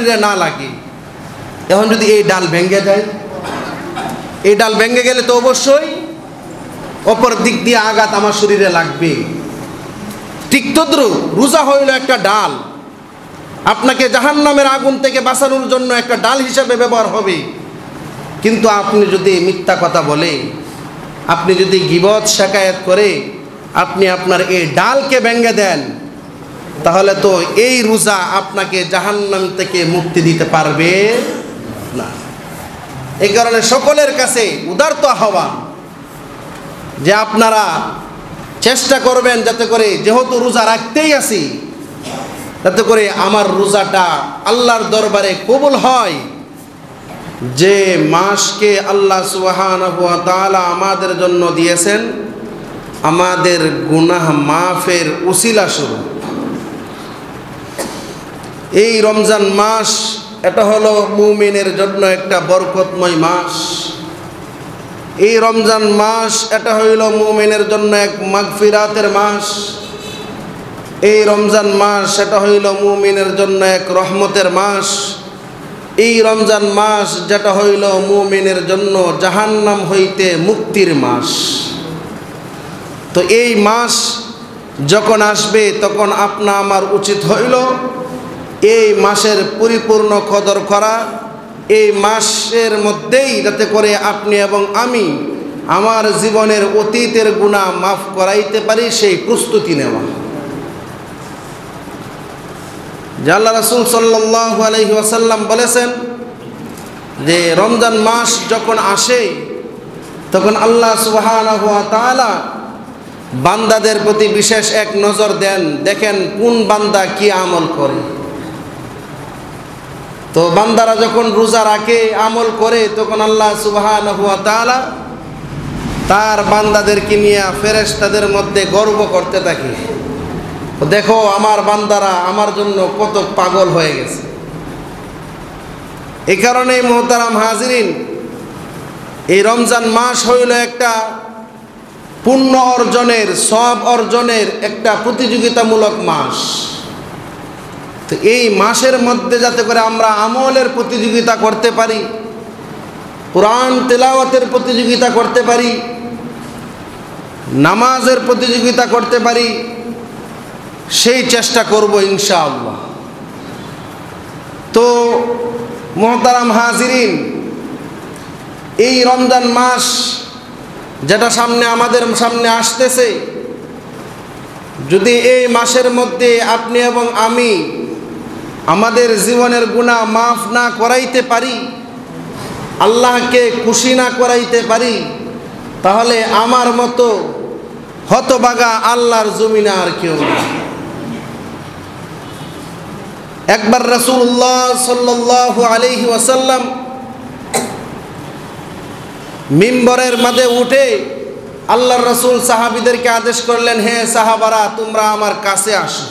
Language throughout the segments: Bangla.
শরীরে না লাগে। এখন যদি এই ডাল ভেঙে যায়, এই ডাল ভেঙে গেলে তো অবশ্যই অপর দিক দিয়ে আঘাত আমার শরীরে লাগবে। ঠিক তদ্রুপ রোজা হইল একটা ডাল, আপনাকে জাহান্নামের আগুন থেকে বাঁচানোর জন্য একটা ডাল হিসাবে ব্যবহার হবে। কিন্তু আপনি যদি মিথ্যা কথা বলে, আপনি যদি গীবত শিকায়ত করে আপনি আপনার এই ডালকে ভেঙে দেন, তাহলে তো এই রোজা আপনাকে জাহান্নাম থেকে মুক্তি দিতে পারবে না। এই কারণে সকলের কাছে উদারত আহ্বান যে আপনারা চেষ্টা করবেন যাতে করে, যেহেতু রোজা রাখতেই আছি, যাতে করে আমার রোজাটা আল্লাহর দরবারে কবুল হয়। যে মাসকে আল্লাহ সুবহানাহু ওয়া তাআলা আমাদের জন্য দিয়েছেন আমাদের গুনাহ মাফের উসিলা স্বরূপ। এই রমজান মাস এটা হলো মুমিনের জন্য একটা বরকতময় মাস। এই রমজান মাস এটা হইল মুমিনের জন্য এক মাগফিরাতের মাস। এই রমজান মাস এটা হইল মুমিনের জন্য এক রহমতের মাস। এই রমজান মাস যেটা হইল মুমিনের জন্য জাহান্নাম হইতে মুক্তির মাস। তো এই মাস যখন আসবে তখন আপনা আমার উচিত হইল এই মাসের পরিপূর্ণ কদর করা, এই মাসের মধ্যেই যাতে করে আপনি এবং আমি আমার জীবনের অতীতের গুনাহ মাফ করাইতে পারি সেই প্রস্তুতি নেওয়া। যে আল্লাহ রাসূল সাল্লাল্লাহু আলাইহি ওয়াসাল্লাম বলেছেন যে রমজান মাস যখন আসে তখন আল্লাহ সুবহানাহু ওয়া তাআলা বান্দাদের প্রতি বিশেষ এক নজর দেন, দেখেন কোন বান্দা কি আমল করে। তো বান্দারা যখন রোজা রাখে, আমল করে, তখন আল্লাহ সুবহানাহু ওয়া তাআলা তার বান্দাদেরকে নিয়ে ফেরেশতাদের মধ্যে গর্ব করতে থাকে, দেখো আমার বান্দারা আমার জন্য কত পাগল হয়ে গেছে। এই কারণেই মুহতারাম হাজিরিন, এই রমজান মাস হইল একটা পুণ্য অর্জনের, সওয়াব অর্জনের একটা প্রতিযোগিতামূলক মাস। তো এই মাসের মধ্যে যাতে করে আমরা আমলের প্রতিযোগিতা করতে পারি, কোরআন তেলাওয়াতের প্রতিযোগিতা করতে পারি, নামাজের প্রতিযোগিতা করতে পারি, সেই চেষ্টা করব ইনশাআল্লাহ। তো মুহতারাম হাজিরিন, এই রমজান মাস যেটা আমাদের সামনে আসতেছে, যদি এই মাসের মধ্যে আপনি এবং আমি আমাদের জীবনের গুনাহ মাফ না করাইতে পারি, আল্লাহকে খুশি না করাইতে পারি, তাহলে আমার মতো হতভাগা আল্লাহর জমিনে আর কেউ না। একবার রাসূলুল্লাহ সাল্লাল্লাহু আলাইহি ওয়াসাল্লাম মিম্বরের মাঝে উঠে আল্লাহর রাসূল সাহাবীদেরকে আদেশ করলেন, হে সাহাবারা, তোমরা আমার কাছে আসো।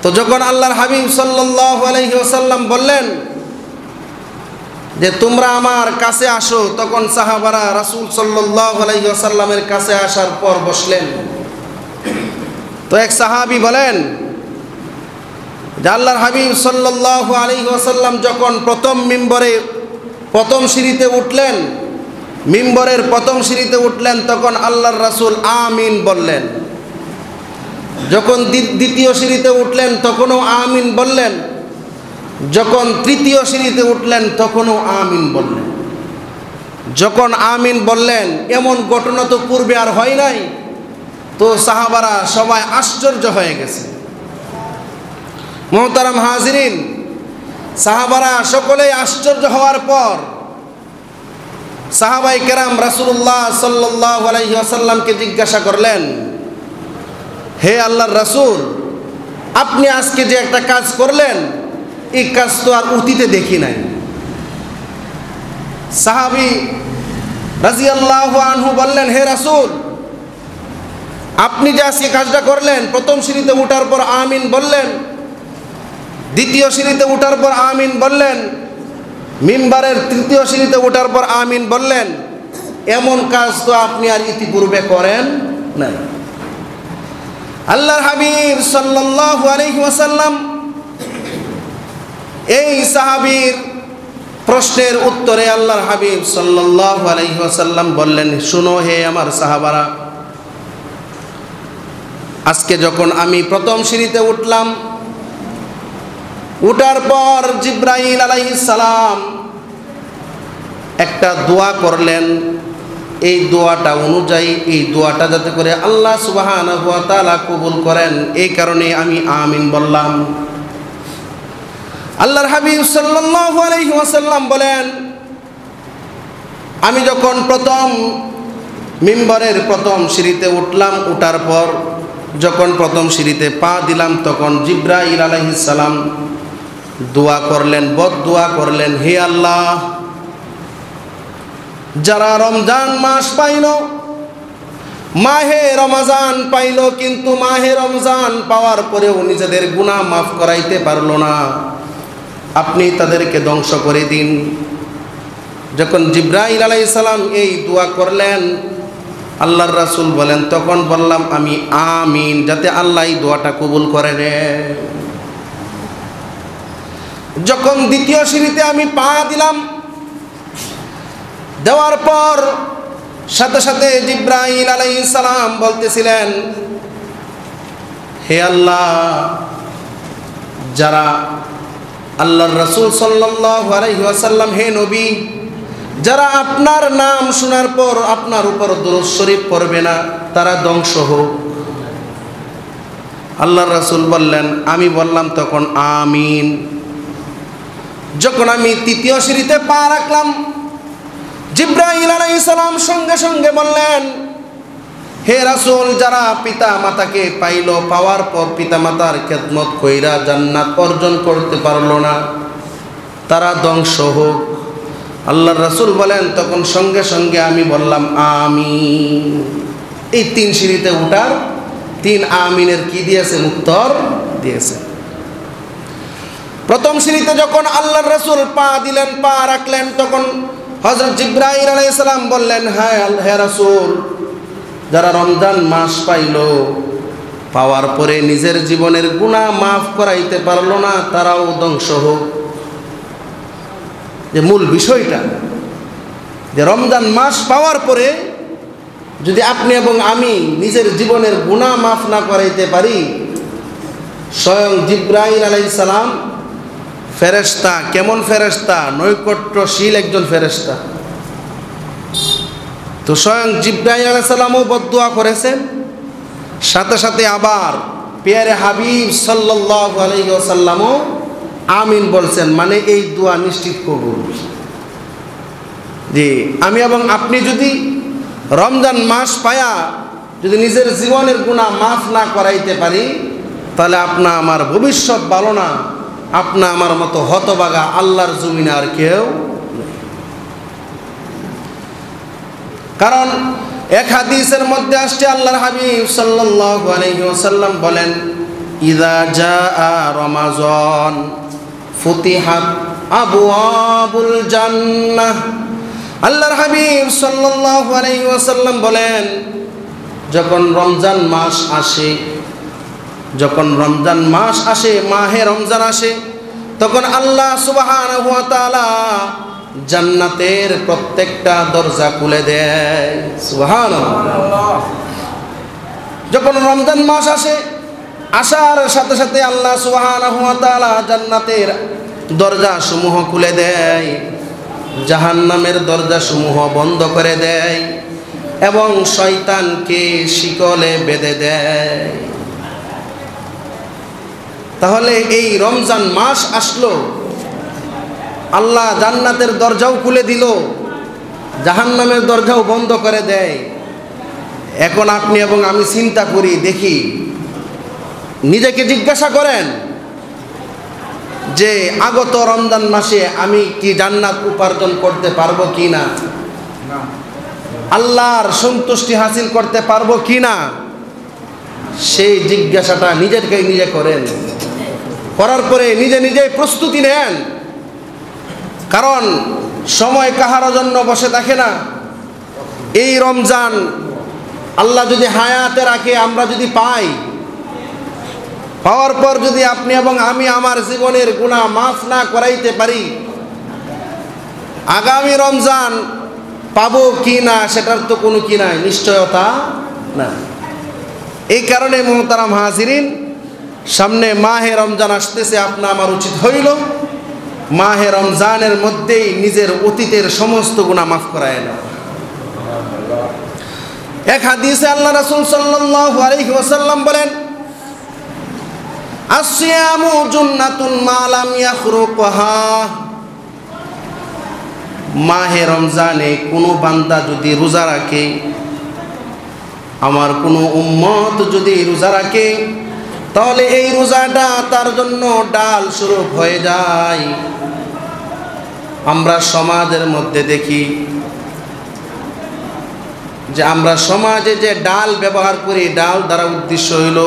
তো যখন আল্লাহর হাবিব সাল্লাল্লাহু আলাইহি ওয়াসাল্লাম বললেন যে তোমরা আমার কাছে আসো, তখন সাহাবারা রাসূল সাল্লাল্লাহু আলাইহি ওয়াসাল্লামের কাছে আসার পর বসলেন। তো এক সাহাবী বলেন যে আল্লাহর হাবিব সাল্লাল্লাহু আলাইহি ওয়াসাল্লাম যখন প্রথম সিঁড়িতে উঠলেন, মিম্বরের প্রথম সিঁড়িতে উঠলেন, তখন আল্লাহর রাসূল আমিন বললেন। যখন দ্বিতীয় সিঁড়িতে উঠলেন তখনও আমিন বললেন। যখন তৃতীয় সিঁড়িতে উঠলেন তখনও আমিন বললেন। যখন আমিন বললেন, এমন ঘটনা তো পূর্বে আর হয় নাই। তো সাহাবারা সবাই আশ্চর্য হয়ে গেছে। মুহতারাম হাজিরিন, সাহাবারা সকলেই আশ্চর্য হওয়ার পর সাহাবায়ে কেরাম রাসূলুল্লাহ সাল্লাল্লাহু আলাইহি ওয়াসাল্লামকে জিজ্ঞাসা করলেন, হে আল্লাহর রাসূল, আপনি আজকে যে একটা কাজ করলেন, এই কাজ তো আর অতীতে দেখি নাই। সাহাবী রাদিয়াল্লাহু আনহু বললেন, হে রাসূল, আপনি যে আজকে কাজটা করলেন, প্রথম সিঁড়িতে ওঠার পর আমিন বললেন, দ্বিতীয় সিঁড়িতে ওঠার পর আমিন বললেন, মিম্বারের তৃতীয় সিঁড়িতে ওঠার পর আমিন বললেন, এমন কাজ তো আপনি আর ইতিপূর্বে করেন নাই। আল্লাহর হাবিব সাল্লাল্লাহু আলাইহি ওয়াসাল্লাম এই সাহাবীর প্রশ্নের উত্তরে আল্লাহর হাবিব সাল্লাল্লাহু আলাইহি ওয়াসাল্লাম বললেন, শুনো হে আমার সাহাবারা, আজকে যখন আমি প্রথম সিঁড়িতে উঠলাম, উঠার পর জিবরাইল আলাইহিস সালাম একটা দোয়া করলেন। এই দোয়াটা অনুযায়ী, এই দোয়াটা যাতে করে আল্লাহ সুবহানাহু ওয়া তাআলা কবুল করেন, এই কারণে আমি আমিন বললাম। আল্লাহর হাবিব সাল্লাল্লাহু আলাইহি ওয়াসাল্লাম বলেন, আমি যখন প্রথম মিম্বরের প্রথম সিঁড়িতে উঠলাম, উঠার পর যখন প্রথম সিঁড়িতে পা দিলাম, তখন জিবরাইল আলাইহিস সালাম দোয়া করলেন, বদদোয়া করলেন, হে আল্লাহ, যারা রমজান মাস পাইল, মাহে রমজান পাইল, কিন্তু মাহে রমজান পাওয়ার পরেও নিজেদের গুনাহ মাফ করাইতে পারলো না, আপনি তাদেরকে ধ্বংস করে দিন। যখন জিবরাইল আলাইহিস সালাম এই দোয়া করলেন, আল্লাহর রাসূল বলেন, তখন বললাম আমি আমিন, যাতে আল্লাহ এই দোয়াটা কবুল করে নেন। যখন দ্বিতীয় সিঁড়িতে আমি পা দিলাম, দেওয়ার পর সাথে সাথে জিবরাইল আলাইহিস সালাম বলতেছিলেন, হে আল্লাহ, যারা আল্লাহর রাসূল সাল্লাল্লাহু আলাইহি ওয়াসাল্লাম, হে নবী, যারা আপনার নাম শোনার পর আপনার উপর দরুদ শরীফ পড়বে না, তারা ধ্বংস হোক। আল্লাহর রাসূল বললেন, আমি বললাম তখন আমিন। যখন আমি তৃতীয় সিঁড়িতে পা রাখলাম, জিবরাইল আলাইহিস সালাম সঙ্গে সঙ্গে বললেন, হে রাসূল, যারা পিতা মাতাকে পাইল, পাওয়ার পর পিতা মাতার খেদমত কইরা জান্নাত অর্জন করতে পারলো না, তারা ধ্বংস হোক। আল্লাহর রাসূল বলেন, তখন সঙ্গে সঙ্গে আমি বললাম আমিন। এই তিন সিঁড়িতে উঠার তিন আমিনের কি দিয়েছেন? উত্তর দিয়েছেন। প্রথম সিঁড়িতে যখন আল্লাহর রাসূল পা দিলেন, পা রাখলেন, তখন হযরত জিবরাইল আলাইহিস সালাম বললেন, হে রাসূল, যারা রমজান মাস পাইল, পাওয়ার পরে নিজের জীবনের গুনাহ মাফ করাইতে পারলো না, তারাও ধ্বংস হোক। যে মূল বিষয়টা, যে রমজান মাস পাওয়ার পরে যদি আপনি এবং আমি নিজের জীবনের গুনাহ মাফ না করাইতে পারি, স্বয়ং জিবরাইল আলাইহিস সালাম ফেরেশতা, কেমন ফেরেশতা? নৈকট্যশীল একজন ফেরেশতা। তো স্বয়ং জিবরাইল আলাইহিস সালামও বদদুয়া করেছেন, সাথে সাথে আবার পেয়ারে হাবিব সাল্লাল্লাহু আলাইহি ওয়াসাল্লামও আমিন বলছেন, মানে এই দোয়া নিশ্চিত কবুল। যে আমি এবং আপনি যদি রমজান মাস পায়া যদি নিজের জীবনের গুনাহ মাফ না করাইতে পারি, তাহলে আপনা আমার ভবিষ্যৎ ভালো না, আপনা আমার মতো হতভাগা আল্লাহর জমিনে আর কেউ। কারণ এক হাদিসের মধ্যে আসছে, আল্লাহর হাবিব সাল্লাল্লাহু আলাইহি ওয়াসাল্লাম বলেন, ইযা জাআ রমাজান ফুতিহাত আবওয়াবুল জান্নাহ। আল্লাহর হাবিব সাল্লাল্লাহু আলাইহি ওয়াসাল্লাম বলেন, যখন রমজান মাস আসে, যখন রমজান মাস আসে, মাহে রমজান আসে, তখন আল্লাহ সুবহানাহু ওয়া তাআলা জান্নাতের প্রত্যেকটা দরজা খুলে দেয়। সুবহানাল্লাহ। যখন রমজান মাস আসে, আসার সাথে সাথে আল্লাহ সুবহানাহু ওয়া তাআলা জান্নাতের দরজা সমূহ খুলে দেয়, জাহান্নামের দরজা সমূহ বন্ধ করে দেয় এবং শয়তানকে শিকলে বেঁধে দেয়। তাহলে এই রমজান মাস আসলো, আল্লাহ জান্নাতের দরজাও খুলে দিল, জাহান্নামের দরজাও বন্ধ করে দেয়। এখন আপনি এবং আমি চিন্তা করি, দেখি, নিজেকে জিজ্ঞাসা করেন যে আগত রমজান মাসে আমি কি জান্নাত উপার্জন করতে পারবো কি না, আল্লাহর সন্তুষ্টি হাসিল করতে পারবো কি না, সেই জিজ্ঞাসাটা নিজেকে নিজে করেন। করার পরে নিজে নিজেই প্রস্তুতি নেন, কারণ সময় কাহার জন্য বসে থাকে না। এই রমজান আল্লাহ যদি হায়াতে রাখে, আমরা যদি পাই, পাওয়ার পর যদি আপনি এবং আমি আমার জীবনের গুনাহ মাফ না করাইতে পারি, আগামী রমজান পাবো কি না সেটার তো কোনো কি নাই, নিশ্চয়তা না। এই কারণে মোহতারাম হাজিরিন, সামনে মাহে রমজান আসতেছে, আপনার আমার উচিত হইল মাহে রমজানের মধ্যেই নিজের অতীতের সমস্ত গুনাহ মাফ করায় না। এক হাদিসে আল্লাহ রাসূল সাল্লাল্লাহু আলাইহি ওয়াসাল্লাম বলেন, আসিয়ামু জুন্নাতুন মা লাম ইয়াখরুকহা। মাহে রমজানে কোনো বান্দা যদি রোজা রাখে, আমার কোনো উম্মত যদি রোজা রাখে, তাহলে এই রোজাটা তার জন্য ডাল স্বরূপ হয়ে যায়। আমরা সমাজের মধ্যে দেখি যে আমরা সমাজে যে ডাল ব্যবহার করি, ডাল দ্বারা উদ্দেশ্য হইল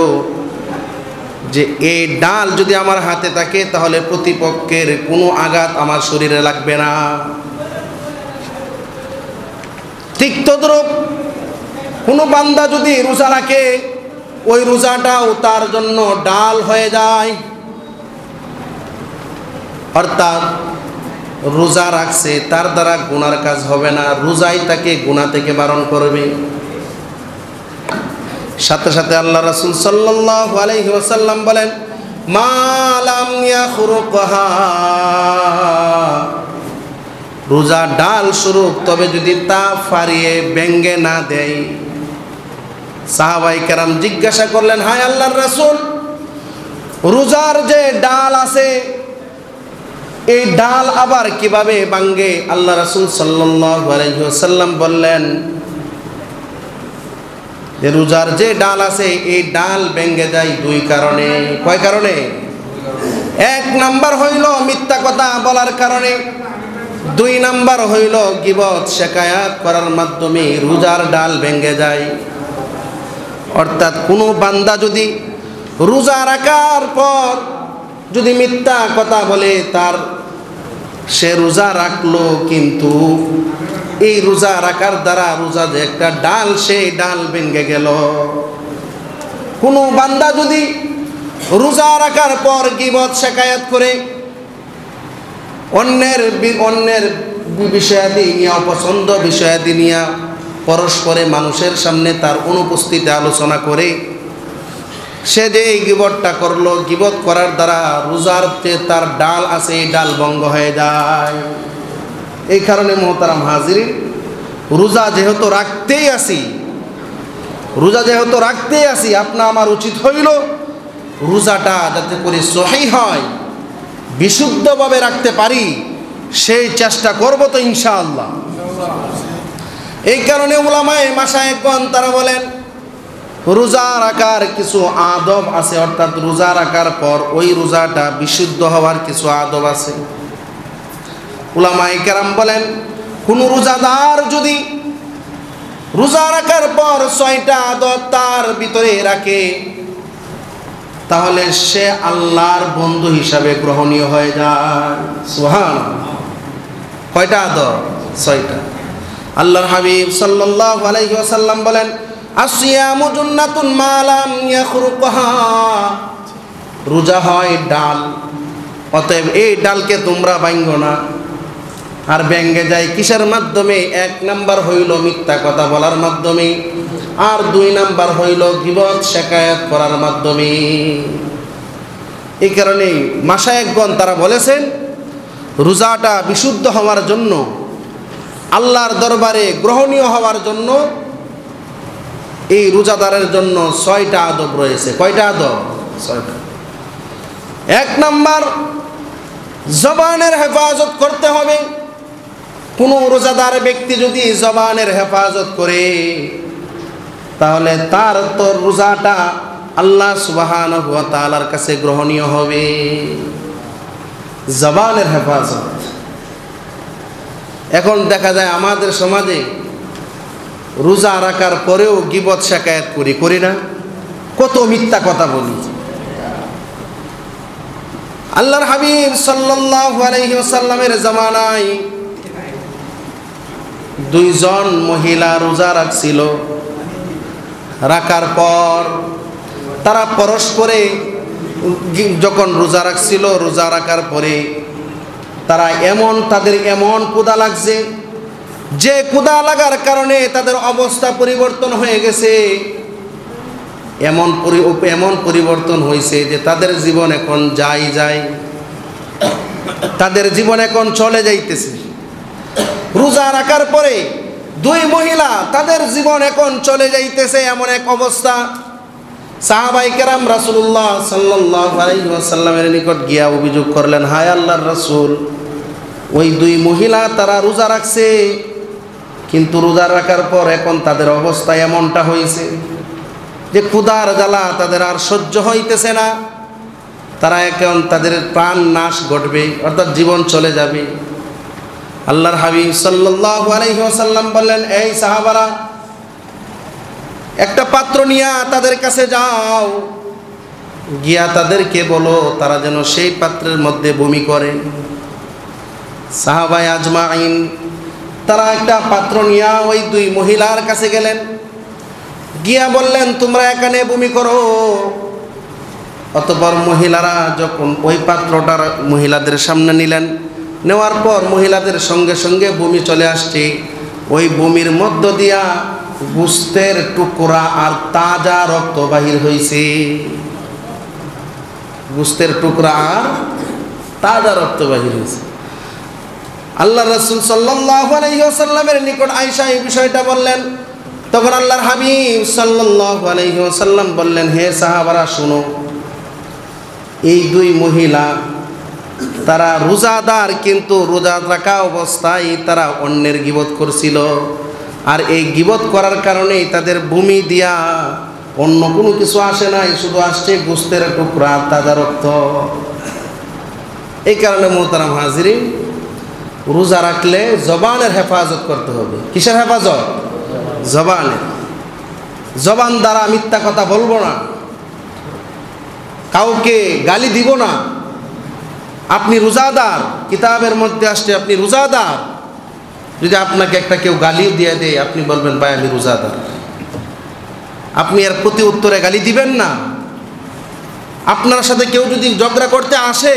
যে এই ডাল যদি আমার হাতে থাকে তাহলে প্রতিপক্ষের কোনো আঘাত আমার শরীরে লাগবে না। ঠিক তদ্রূপ কোনো বান্দা যদি রোজা রাখে, ওই রোজাটাও তার জন্য ডাল হয়ে যায়। অর্থাৎ রোজা রাখছে, তার দ্বারা গুনার কাজ হবে না, রোজাই তাকে গুনাহ থেকে বারণ করবে। সাথে সাথে আল্লাহ রাসূল সাল্লাল্লাহু আলাইহি ওয়াসাল্লাম বলেন, মা লাম ইয়াখরুকহা, রোজা ডাল স্বরূপ, তবে যদি তা ফারিয়ে ব্যঙ্গে না দেয়। সাহাবায়ে কেরাম জিজ্ঞাসা করলেন, হায় আল্লাহর রাসূল, রোজার যে ডাল আছে এই ডাল আবার কিভাবে ভাঙ্গে? আল্লাহ রাসূল সাল্লাল্লাহু আলাইহি ওয়াসাল্লাম বললেন, যে রোজার যে ডাল আছে এই ডাল ভেঙে যায় দুই কারণে। কয় কারণে? এক নাম্বার হইল মিথ্যা কথা বলার কারণে, দুই নাম্বার হইল গীবত শিকায়াত করার মাধ্যমে রোজার ডাল ভেঙে যায়। অর্থাৎ কোনো বান্দা যদি রোজা রাখার পর যদি মিথ্যা কথা বলে, তার সে রোজা রাখলো কিন্তু এই রোজা রাখার দ্বারা রোজা যে একটা ডাল, সেই ডাল ভেঙে গেল। কোনো বান্দা যদি রোজা রাখার পর গীবত শিকায়াত করে, অন্যের বিষয়াদি নিয়ে, অপছন্দ বিষয়াদি নিয়ে পরস্পরে মানুষের সামনে তার অনুপস্থিতি আলোচনা করে, সে যে এই গীবতটা করলো, গীবত করার দ্বারা রোজার যে তার ডাল আছে এই ডাল ভঙ্গ হয়ে যায়। এই কারণে মোহতারাম হাজিরিন, রোজা যেহেতু রাখতেই আসি, আপনার আমার উচিত হইল রোজাটা যাতে করে সহিহ হয়, বিশুদ্ধভাবে রাখতে পারি, সেই চেষ্টা করব তো ইনশাআল্লাহ। এই কারণে উলামায়ে মাশায়েখগণ তারা বলেন, রোজা রাখার কিছু আদব আছে, অর্থাৎ রোজা রাখার পর ওই রোজাটা বিশুদ্ধ হওয়ার কিছু আদব আছে। উলামায়ে কেরাম বলেন, কোন রোজাদার যদি রোজা রাখার পর 6টা আদব তার ভিতরে রাখে, তাহলে সে আল্লাহর বন্ধু হিসাবে গ্রহণীয় হয়ে যায়। সুবহানাল্লাহ। কয়টা আদব? 6টা। আল্লাহর হাবিব সাল্লাল্লাহু আলাইহি ওয়াসাল্লাম বলেন, আসিয়ামু জুন্নাতুন মা লাম ইয়াখরুকহা, রোজা হয় ডাল, অতএব এই ডালকে তোমরা ভাঙো না। আর ভেঙে যায় কিসের মাধ্যমে? এক নাম্বার হইল মিথ্যা কথা বলার মাধ্যমে, আর দুই নাম্বার হইল গীবত শিকায়াত করার মাধ্যমে। এই কারণে মাশায়েখগণ তারা বলেছেন, রোজাটা বিশুদ্ধ হওয়ার জন্য, আল্লাহর দরবারে গ্রহণীয় হওয়ার জন্য এই রোজাদারের জন্য 6টা আদব রয়েছে। কয়টা আদব? 6টা। এক নাম্বার, জবানের হেফাজত করতে হবে। কোনো রোজাদার ব্যক্তি যদি জবানের হেফাজত করে, তাহলে তার তো রোজাটা আল্লাহ সুবহানাহু ওয়া তাআলার কাছে গ্রহণীয় হবে। জবানের হেফাজত। এখন দেখা যায় আমাদের সমাজে রোজা রাখার পরেও গীবত শিকায়াত করি না? কত মিথ্যা কথা বলি। আল্লাহর হাবিব সাল্লাল্লাহু আলাইহি ওয়াসাল্লামের জামানায় 2 জন মহিলা রোজা রাখছিল। রাখার পর তারা পরস্পরে যখন রোজা রাখছিল, রোজা রাখার পরে তাদের এমন ক্ষুধা লাগছে যে ক্ষুধা লাগার কারণে তাদের অবস্থা পরিবর্তন হয়ে গেছে। এমন পরিবর্তন হয়েছে যে তাদের জীবন এখন যায়, তাদের জীবন এখন চলে যাইতেছে। রোজা রাখার পরে দুই মহিলা, তাদের জীবন এখন চলে যাইতেছে, এমন এক অবস্থা। সাহাবায়ে কেরাম রাসূলুল্লাহ সাল্লাল্লাহু আলাইহি ওয়াসাল্লামের নিকট গিয়া অভিযোগ করলেন, হায় আল্লাহর রাসূল, ওই দুই মহিলা তারা রোজা রাখছে, কিন্তু রোজা রাখার পর এখন তাদের অবস্থা এমনটা হয়েছে যে ক্ষুধার জ্বালা তাদের আর সহ্য হইতেছে না, তারা এখন তাদের প্রাণ নাশ ঘটবে, অর্থাৎ জীবন চলে যাবে। আল্লাহর হাবিব সাল্লাল্লাহু আলাইহি ওয়াসাল্লাম বললেন, এই সাহাবারা, একটা পাত্র নিয়ে তাদের কাছে যাও, গিয়া তাদেরকে বলো তারা যেন সেই পাত্রের মধ্যে বমি করে। সাহাবায়ে আজমাইন তারা একটা পাত্র নিয়ে ওই দুই মহিলার কাছে গেলেন, গিয়া বললেন, তোমরা এখানে বমি করো। অতঃপর মহিলারা যখন ওই পাত্রটার মহিলাদের সামনে নিলেন, নেওয়ার পর মহিলাদের সঙ্গে সঙ্গে বমি চলে আসছে। ওই বমির মধ্য দিয়া গোশতের টুকরা আর তাজা রক্ত বাহির হয়েছে। গোশতের টুকরা আর তাজা রক্ত বাহির হয়েছে। আল্লাহ রাসূল সাল্লাল্লাহু আলাইহি ওয়াসাল্লামের নিকট আয়েশা এই বিষয়টা বললেন। তখন আল্লাহর হাবিব সাল্লাল্লাহু আলাইহি ওয়াসাল্লাম বললেন, হে সাহাবারা শুনো, এই দুই মহিলা তারা রোজাদার, কিন্তু রোজা রাখা অবস্থায় তারা অন্যের গীবত করছিল, আর এই গীবত করার কারণেই তাদের বমি দিয়া অন্য কোনো কিছু আসে নাই, শুধু আসছে গোশতের টুকরা তাজা রক্ত। এই কারণে মোহতারাম হাজিরিন, রোজা রাখলে জবানের হেফাজত করতে হবে। কিসের হেফাজত? জবানের। জবান দ্বারা মিথ্যা কথা বলবো না, কাউকে গালি দিব না। আপনি রোজাদার, কিতাবের মধ্যে আসছে আপনি রোজাদার। যদি আপনাকে একটা কেউ গালি দিয়ে দেয়, আপনি বলবেন, ভাই আমি রোজাদার। আপনি এর প্রতি উত্তরে গালি দিবেন না। আপনার সাথে কেউ যদি ঝগড়া করতে আসে,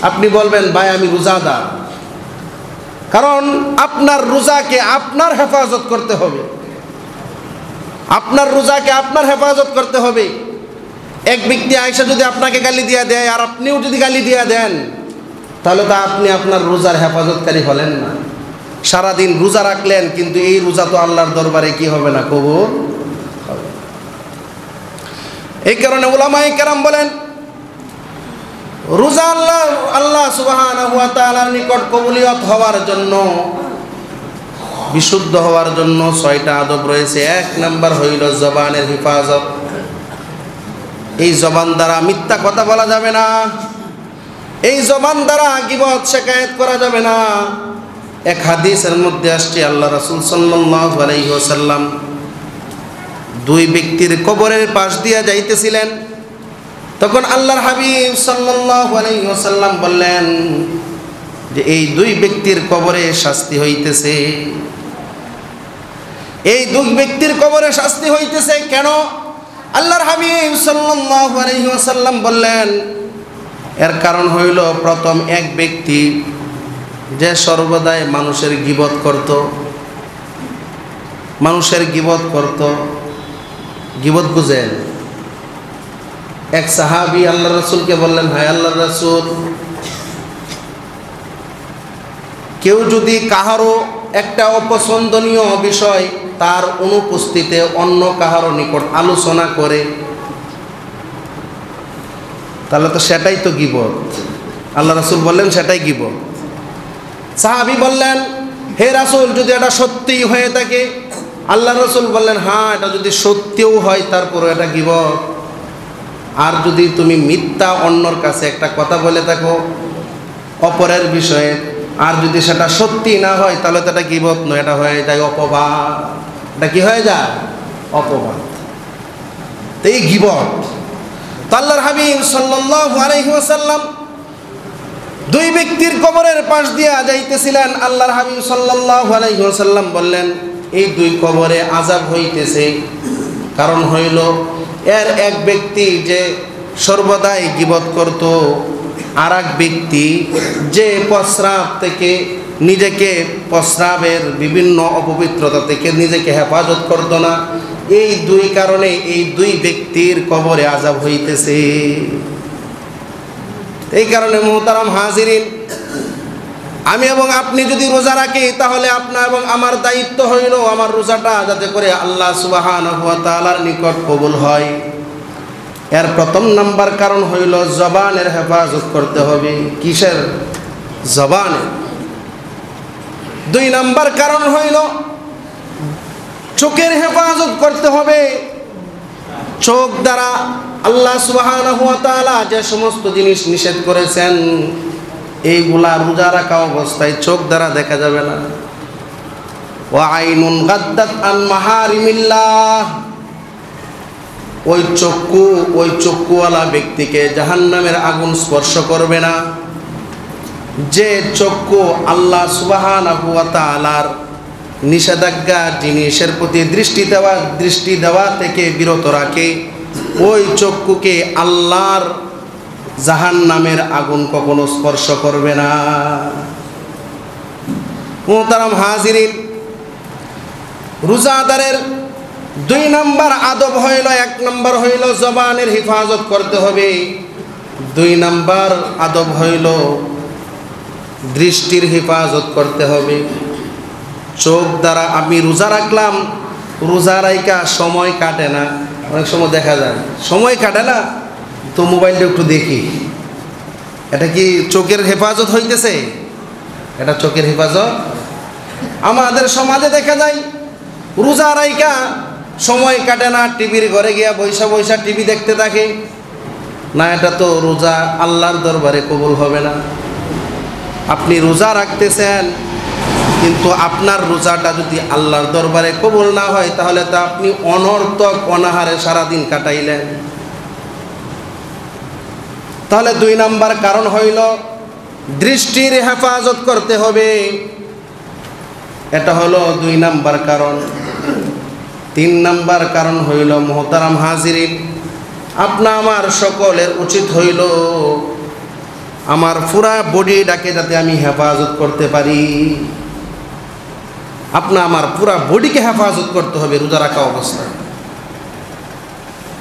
আপনি বলবেন, ভাই আমি রোজাদার। কারণ আপনার রোজাকে আপনার হেফাজত করতে হবে, আপনার রোজাকে আপনার হেফাজত করতে হবে। এক ব্যক্তি আয়েশা যদি আপনাকে গালি দিয়ে দেয় আর আপনিও যদি গালি দিয়ে দেন, তাহলে তো আপনি আপনার রোজার হেফাজতকারী হলেন না। সারাদিন রোজা রাখলেন, কিন্তু এই রোজা তো আল্লাহর দরবারে কি হবে না, কবুল হবে। এই কারণে উলামায়ে কেরাম বলেন, রোজা আল্লাহ সুবহানাহু ওয়া তাআলার নিকট কবুলিয়ত হওয়ার জন্য, বিশুদ্ধ হওয়ার জন্য ৬টা আদব রয়েছে। ১ নাম্বার হইল জবানের হেফাজত। এই জবান দ্বারা মিথ্যা কথা বলা যাবে না, এই জবান দ্বারা গীবত শিকায়েত করা যাবে না। এক হাদিসের মধ্যে আসছে, আল্লাহ রাসূল সাল্লাল্লাহু আলাইহি ওয়াসাল্লাম দুই ব্যক্তির কবরের পাশ দিয়ে যাইতেছিলেন। তখন আল্লাহর হাবিব সাল্লাল্লাহু আলাইহি ওয়াসাল্লাম বললেন যে এই দুই ব্যক্তির কবরে শাস্তি হইতেছে। এই দুই ব্যক্তির কবরে শাস্তি হইতেছে কেন? আল্লাহর হাবিব সাল্লাল্লাহু আলাইহি ওয়াসাল্লাম বললেন, এর কারণ হইল, প্রথম এক ব্যক্তি যে সর্বদাই মানুষের গীবত করত, মানুষের গীবত করত। গীবত বুঝেন? এক সাহাবী আল্লাহর রাসূলকে বললেন, হায় আল্লাহর রাসূল, কেউ যদি কাহারও একটা অপছন্দনীয় বিষয় তার অনুপস্থিতিতে অন্য কাহারও নিকট আলোচনা করে, তাহলে তো সেটাই তো গীবত। আল্লাহ রাসূল বললেন সেটাই গীবত। সাহাবী বললেন, হে রাসূল, যদি এটা সত্যিই হয়ে থাকে? আল্লাহ রাসূল বললেন, হ্যাঁ, এটা যদি সত্যিও হয় তারপরে এটা গীবত। আর যদি তুমি মিথ্যা অন্যর কাছে একটা কথা বলে থাকো অপরের বিষয়ে, আর যদি সেটা সত্যি না হয়, তাহলে তো এটা গীবত নয়, এটা হয়ে যায় অপবাদ। এটা কি হয়ে যায়? অপবাদ। তো এই গীবত। তো আল্লাহর হাবিব সাল্লাল্লাহু আলাইহি ওয়াসাল্লাম দুই ব্যক্তির কবরের পাশ দিয়ে যাইতেছিলেন। আল্লাহর হাবিব সাল্লাল্লাহু আলাইহি ওয়াসাল্লাম বললেন, এই দুই কবরে আযাব হইতেছে। কারণ হইল, এর এক ব্যক্তি যে সর্বদাই গীবত করত আর এক ব্যক্তি যে প্রস্রাব থেকে নিজেকে, প্রস্রাবের বিভিন্ন অপবিত্রতা থেকে নিজেকে হেফাজত করত না। এই দুই কারণে এই দুই ব্যক্তির কবরে আযাব হইতেছে। এই কারণে মুহতারাম হাজিরিন, আমি এবং আপনি যদি রোজা রাখি তাহলে আপনার এবং আমার দায়িত্ব হইল আমার রোজাটা যাতে করে আল্লাহ সুবহানাহু ওয়া তাআলার নিকট কবুল হয়। এর প্রথম নাম্বার কারণ হইল জবানের হেফাজত করতে হবে। কিসের? জবানের। দুই নাম্বার কারণ হইল চোখের হেফাজত করতে হবে। চোখ দ্বারা আল্লাহ সুবহানাহু ওয়া তাআলা যে সমস্ত জিনিস নিষেধ করেছেন এইগুলা রোজা রাখা অবস্থায় চোখ দ্বারা দেখা যাবে না। ওয়া আইনুন গাদ্দাত আন মাহারিমিল্লাহ, ওই চক্ষুওয়ালা ব্যক্তিকে জাহান্নামের আগুন স্পর্শ করবে না। যে চক্ষু আল্লাহ সুবহানাহু ওয়া তাআলার নিষেধাজ্ঞা জিনিসের প্রতি দৃষ্টি দেওয়া থেকে বিরত রাখে, ওই চক্ষুকে আল্লাহর জাহান্নামের আগুন কখনো স্পর্শ করবে না। মুহতারাম হাজিরিন, রোজাদারের দুই নাম্বার আদব হইল, এক নাম্বার হইল জবানের হেফাজত করতে হবে, দুই নাম্বার আদব হইল দৃষ্টির হেফাজত করতে হবে। চোখ দ্বারা আমি রোজা রাখলাম, রোজা রাইকা সময় কাটে না, অনেক সময় দেখা যায় সময় কাটে না, তো মোবাইলটা একটু দেখি, এটা কি চোখের হেফাজত হইতেছে? এটা চোখের হেফাজত? আমাদের সমাজে দেখা যায় রোজা রাইকা সময় কাটে না, টিভির ঘরে গিয়া বৈশা টিভি দেখতে থাকে না, এটা তো রোজা আল্লাহর দরবারে কবুল হবে না। আপনি রোজা রাখতেছেন কিন্তু আপনার রোজাটা যদি আল্লাহর দরবারে কবুল না হয় তাহলে তো আপনি অনর্থক অনাহারে সারাদিন কাটাইলেন। তাহলে দুই নাম্বার কারণ হইল দৃষ্টির হেফাজত করতে হবে, এটা হলো দুই নাম্বার কারণ। তিন নাম্বার কারণ হইল মুহতারাম হাজিরিন, আপনা আমার সকলের উচিত হইল আমার পুরা বডিটাকে যাতে আমি হেফাজত করতে পারি। আপনা আমার পুরা বডিকে হেফাজত করতে হবে রোজা রাখা অবস্থায়।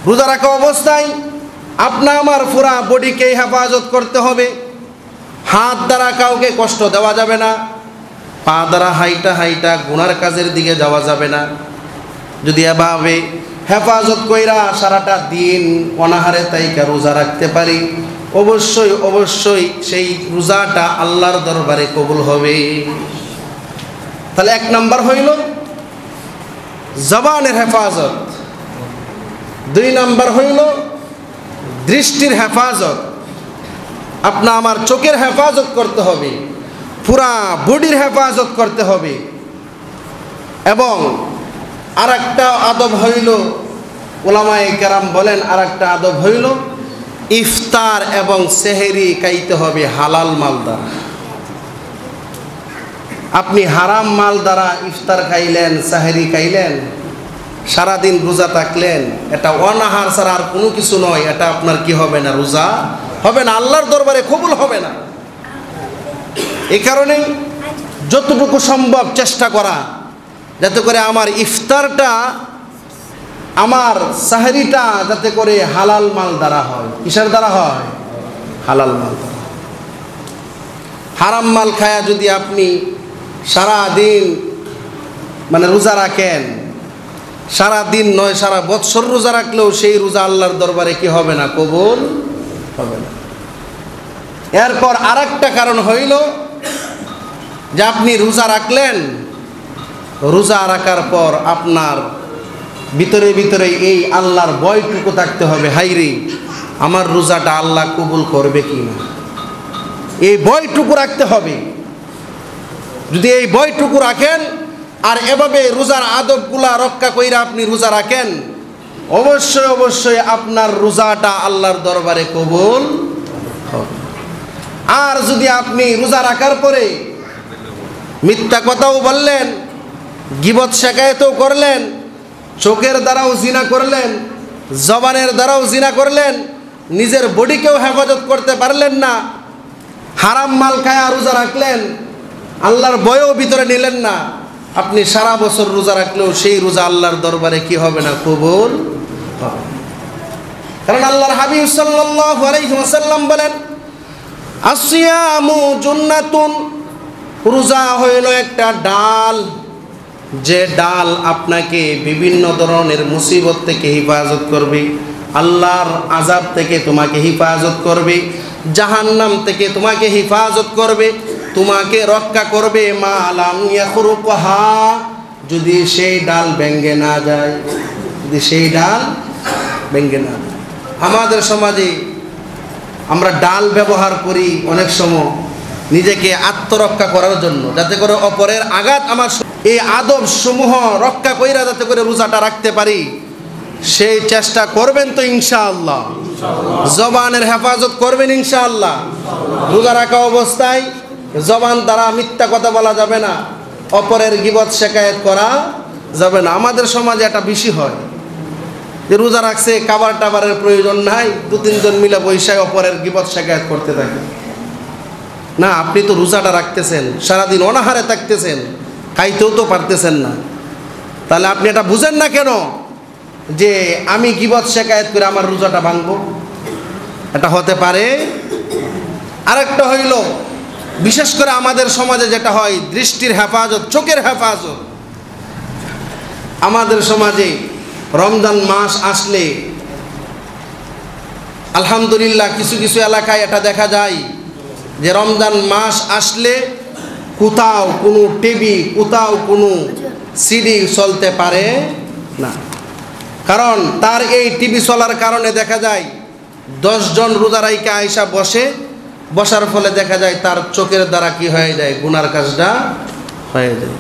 রোজা রাখা অবস্থায় আপনা আমার পুরা বডিকে হেফাজত করতে হবে। হাত দ্বারা কাউকে কষ্ট দেওয়া যাবে না, পা দ্বারা হাইটা গুনার কাজের দিকে যাওয়া যাবে না। যদি এভাবে হেফাজত কইরা সারাটা দিন অনাহারে তাইকা রোজা রাখতে পারি, অবশ্যই সেই রোজাটা আল্লাহর দরবারে কবুল হবে। তাহলে এক নাম্বার হইল জবানের হেফাজত, দুই নাম্বার হইল দৃষ্টির হেফাজত, আপনা আমার চোখের হেফাজত করতে হবে, পুরা বডির হেফাজত করতে হবে। এবং আর একটা আদব হইল, ওলামায়ে কেরাম বলেন আর একটা আদব হইল ইফতার এবং সেহরি খাইতে হবে হালাল মাল দ্বারা। আপনি হারাম মাল দ্বারা ইফতার খাইলেন, সেহরি খাইলেন, সারাদিন রোজা থাকলেন, এটা অনাহার ছাড়া আর কোনো কিছু নয়, এটা আপনার কি হবে না? রোজা হবে না, আল্লাহর দরবারে কবুল হবে না। এই কারণে যতটুকু সম্ভব চেষ্টা করা যাতে করে আমার ইফতারটা, আমার সাহরিটা যাতে করে হালাল মাল দ্বারা হয়। কিসের দ্বারা হয়? হালাল মাল দ্বারা। হারাম মাল খায়া যদি আপনি সারা দিন রোজা রাখেন, সারা দিন নয় সারা বৎসর রোজা রাখলেও সেই রোজা আল্লাহর দরবারে কি হবে না? কবুল হবে না। এরপর আর একটা কারণ হইল যে আপনি রোজা রাখলেন, রোজা রাখার পর আপনার ভিতরে এই আল্লাহর ভয়টুকু থাকতে হবে, হাইরে আমার রোজাটা আল্লাহ কবুল করবে কি না, এই ভয়টুকু রাখতে হবে। যদি এই ভয়টুকু রাখেন আর এভাবে রোজার আদবগুলা রক্ষা কইরা আপনি রোজা রাখেন, অবশ্যই আপনার রোজাটা আল্লাহর দরবারে কবুল হবে। আর যদি আপনি রোজা রাখার পরে মিথ্যা কথাও বললেন, গীবত শেখায়তও করলেন, চোখের দ্বারাও জিনা করলেন, জবানের দ্বারাও জিনা করলেন, নিজের বডিকেও হেফাজত করতে পারলেন না, হারাম মাল খায়া রোজা রাখলেন, আল্লাহর ভয়ও ভিতরে নিলেন না, আপনি সারা বছর রোজা রাখলেও সেই রোজা আল্লাহর দরবারে কি হবে না, কবুল হবে। কারণ আল্লাহর হাবিব সাল্লাল্লাহু আলাইহি ওয়াসাল্লাম বলেন, আসিয়ামু জুন্নাতুন, রোজা হইল একটা ডাল, যে ডাল আপনাকে বিভিন্ন ধরনের মুসিবত থেকে হেফাজত করবে, আল্লাহর আযাব থেকে তোমাকে হেফাজত করবে, জাহান্নাম থেকে তোমাকে হেফাজত করবে, তোমাকে রক্ষা করবে। মা লাম ইয়াখরুকহা, যদি সেই ডাল ভেঙে না যায়, যদি সেই ডাল ভেঙে না যায়। আমাদের সমাজে আমরা ডাল ব্যবহার করি অনেক সময় নিজেকে আত্মরক্ষা করার জন্য, যাতে করে অপরের আঘাত আমার এই আদব সমূহ রক্ষা কইরা যাতে করে রোজাটা রাখতে পারি, সেই চেষ্টা করবেন তো ইনশাআল্লাহ। জবানের হেফাজত করবেন ইনশাআল্লাহ। রোজা রাখা অবস্থায় জবান দ্বারা মিথ্যা কথা বলা যাবে না, অপরের গীবত শিকায়েত করা যাবে না। আমাদের সমাজে এটা বেশি হয় যে রোজা রাখছে, খাবার টাবারের প্রয়োজন নাই, 2-3 জন মিলে বৈশাখ অপরের গীবত শিকায়েত করতে থাকে। না, আপনি তো রোজাটা রাখতেছেন, সারাদিন অনাহারে থাকতেছেন, খাইতেও তো পারতেছেন না, তাহলে আপনি এটা বুঝেন না কেন যে আমি গীবত শিকায়েত করে আমার রোজাটা ভাঙবো? এটা হতে পারে। আরেকটা হইল, বিশেষ করে আমাদের সমাজে যেটা হয়, দৃষ্টির হেফাজত, চোখের হেফাজত। আমাদের সমাজে রমজান মাস আসলে আলহামদুলিল্লাহ কিছু কিছু এলাকায় এটা দেখা যায় যে রমজান মাস আসলে কোথাও কোনো টিভি, কোথাও কোনো সিডি চলতে পারে না। কারণ তার এই টিভি চলার কারণে দেখা যায় 10 জন রোজা রাইখা আইসা বসার ফলে দেখা যায় তার চোখের দ্বারা কি হয়ে যায়, গুনার কাজটা হয়ে যায়।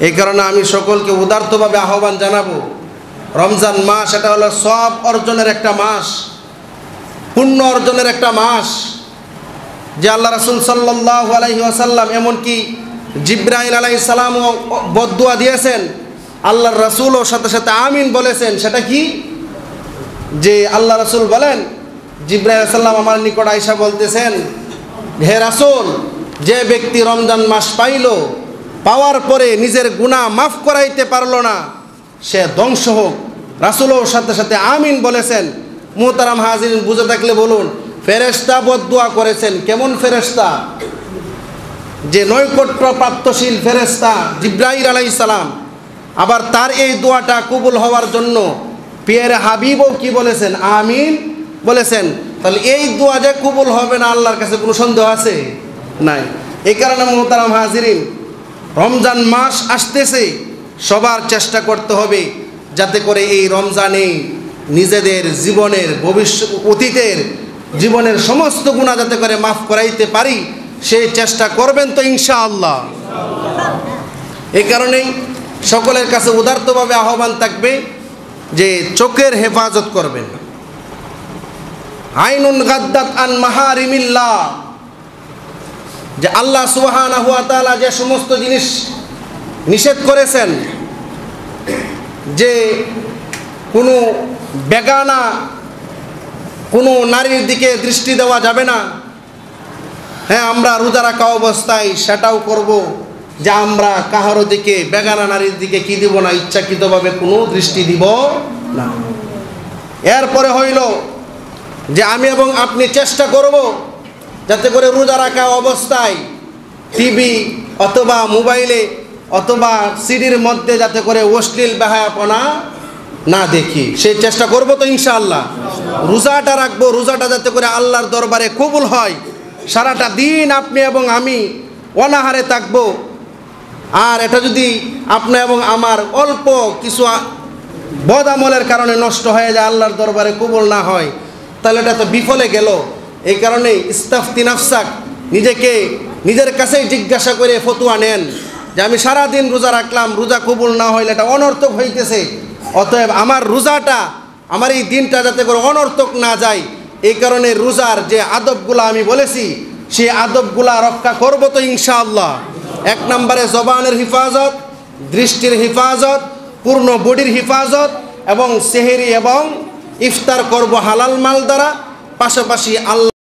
এই কারণে আমি সকলকে উদারতভাবে আহ্বান জানাবো, রমজান মাস এটা হলো সব অর্জনের একটা মাস, পুণ্য অর্জনের একটা মাস, যে আল্লাহ রাসূল সাল্লাল্লাহু আলাইহি ওয়াসাল্লাম এমনকি জিবরাইল আলাইহিস সালামও বদদুয়া দিয়েছেন, আল্লাহর রাসূলও সাথে সাথে আমিন বলেছেন। সেটা কি, যে আল্লাহ রাসূল বলেন, জিবরাইল আলাইহিস সালাম আমার নিকট আয়েশা বলতেছেন, হে রাসূল, যে ব্যক্তি রমজান মাস পাওয়ার পরে নিজের গুনাহ মাফ করাইতে পারলো না, সে ধ্বংস হোক। রাসূলও সাথে সাথে আমিন বলেছেন। মুহতারাম হাজিরিন, বুঝে থাকলে বলুন, ফেরেশতা বদদুয়া করেছেন। কেমন ফেরেশতা? যে নৈকট্য প্রাপ্তশীল ফেরেশতা জিবরাইল আলাইহিস সালাম। আবার তার এই দোয়াটা কবুল হওয়ার জন্য পিয়ারে হাবিবও কি বলেছেন, আমিন বলেছেন। তাহলে এই দোয়া যে কবুল হবে না, আল্লাহর কাছে কোনো সন্দেহ আছে? নাই। এই কারণে মুহতারাম হাজিরিন, রমজান মাস আসতেছে, সবার চেষ্টা করতে হবে যাতে করে এই রমজানে নিজেদের জীবনের অতীতের জীবনের সমস্ত গুনাহ যাতে করে মাফ করাইতে পারি, সেই চেষ্টা করবেন তো ইনশাআল্লাহ। এই কারণেই সকলের কাছে উদারতভাবে আহ্বান থাকবে যে চোখের হেফাজত করবেন। আইনুন গাদ্দাত আন মাহারিমিল্লাহ, যে আল্লাহ সুবহানাহু ওয়া তাআলা যে সমস্ত জিনিস নিষেধ করেছেন, যে কোনো বেগানা কোনো নারীর দিকে দৃষ্টি দেওয়া যাবে না। হ্যাঁ, আমরা রোজা রাখা অবস্থায় সেটাও করব যে আমরা কাহারো দিকে, বেগানা নারীর দিকে কি দিব না, ইচ্ছাকৃতভাবে কোনো দৃষ্টি দিব না। এরপরে হইল যে আমি এবং আপনি চেষ্টা করব যাতে করে রোজা রাখা অবস্থায় টিভি অথবা মোবাইলে অথবা সিডির মধ্যে যাতে করে অশ্লীল বেহায়াপনা না দেখি, সেই চেষ্টা করব তো ইনশাআল্লাহ। রোজাটা রাখবো, রোজাটা যাতে করে আল্লাহর দরবারে কবুল হয়। সারাটা দিন আপনি এবং আমি অনাহারে থাকবো, আর এটা যদি আপনি এবং আমার অল্প কিছু বদ আমলের কারণে নষ্ট হয়ে যায়, আল্লাহর দরবারে কবুল না হয়, তাহলে এটা তো বিফলে গেল। এই কারণে ইস্তাফতি নাফসাক, নিজেকে নিজের কাছেই জিজ্ঞাসা করে ফতুয়া নেন যে আমি সারাদিন রোজা রাখলাম, রোজা কবুল না হইলে এটা অনর্থক হইতেছে, অতএব আমার রোজাটা, আমার এই দিনটা যাতে করে অনর্থক না যায়, এই কারণে রোজার যে আদবগুলা আমি বলেছি, সেই আদবগুলা রক্ষা করব তো ইনশাআল্লাহ। 1 নম্বরে জবানের হিফাজত, দৃষ্টির হিফাজত, পূর্ণ বডির হিফাজত, এবং সেহরি এবং ইফতার করব হালাল মাল দ্বারা, পাশাপাশি আল্লাহ